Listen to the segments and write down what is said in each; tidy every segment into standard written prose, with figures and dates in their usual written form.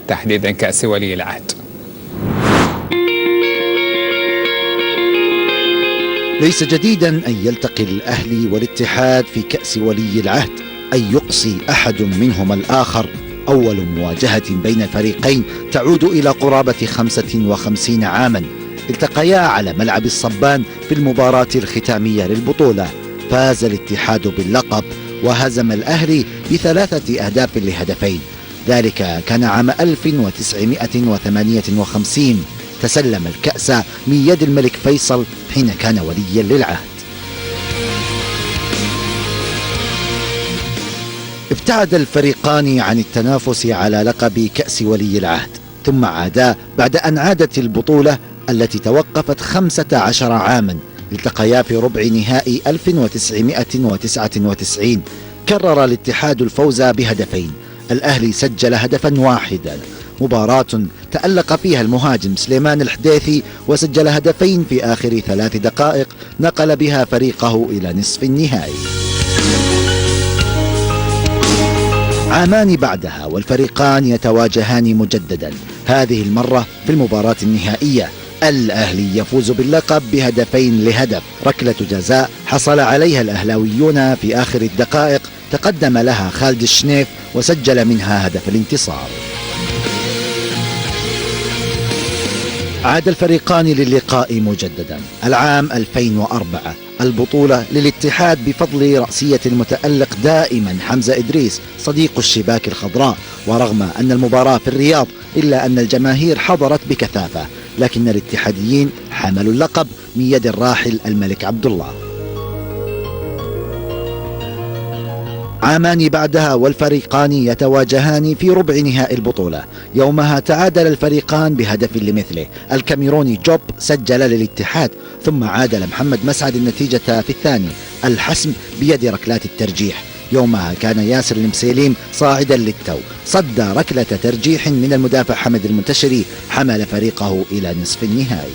تحديدا كأس ولي العهد. ليس جديدا أن يلتقي الأهلي والاتحاد في كأس ولي العهد، أن يقصي أحد منهما الآخر. أول مواجهة بين الفريقين تعود إلى قرابة 55 عاما. التقيا على ملعب الصبان في المباراة الختامية للبطولة. فاز الاتحاد باللقب وهزم الأهلي ب3 أهداف لهدفين. ذلك كان عام 1958. تسلم الكأس من يد الملك فيصل حين كان وليا للعهد. ابتعد الفريقان عن التنافس على لقب كأس ولي العهد، ثم عادا بعد أن عادت البطولة التي توقفت 15 عاما. التقيا في ربع نهائي 1999. كرر الاتحاد الفوز بهدفين، الأهلي سجل هدفا واحدا. مباراة تألق فيها المهاجم سليمان الحديثي وسجل هدفين في آخر 3 دقائق نقل بها فريقه إلى نصف النهائي. عامان بعدها والفريقان يتواجهان مجددا، هذه المرة في المباراة النهائية. الأهلي يفوز باللقب بهدفين لهدف. ركلة جزاء حصل عليها الأهلاويون في آخر الدقائق، تقدم لها خالد الشنيف وسجل منها هدف الانتصار. عاد الفريقان للقاء مجددا العام 2004. البطولة للاتحاد بفضل رأسية المتألق دائما حمزة إدريس صديق الشباك الخضراء. ورغم أن المباراة في الرياض إلا أن الجماهير حضرت بكثافة، لكن الاتحاديين حملوا اللقب من يد الراحل الملك عبد الله. عامان بعدها والفريقان يتواجهان في ربع نهائي البطولة. يومها تعادل الفريقان بهدف لمثله. الكاميروني جوب سجل للاتحاد، ثم عادل محمد مسعد النتيجة في الثاني. الحسم بيد ركلات الترجيح. يومها كان ياسر المسيليم صاعدا للتو، صد ركلة ترجيح من المدافع حمد المنتشري، حمل فريقه إلى نصف النهائي.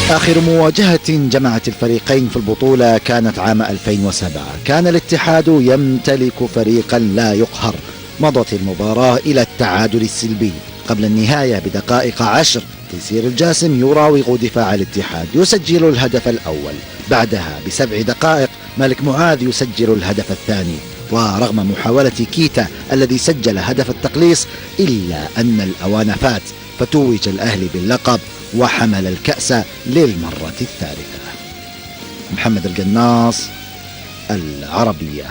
آخر مواجهة جمعت الفريقين في البطولة كانت عام 2007. كان الاتحاد يمتلك فريقا لا يقهر. مضت المباراة إلى التعادل السلبي. قبل النهاية بدقائق 10 تيسير الجاسم يراوغ دفاع الاتحاد، يسجل الهدف الأول. بعدها ب7 دقائق مالك معاذ يسجل الهدف الثاني. ورغم محاولة كيتا الذي سجل هدف التقليص إلا أن الأوان فات، فتوج الأهلي باللقب وحمل الكأس للمرة الثالثة. محمد القناص، العربية.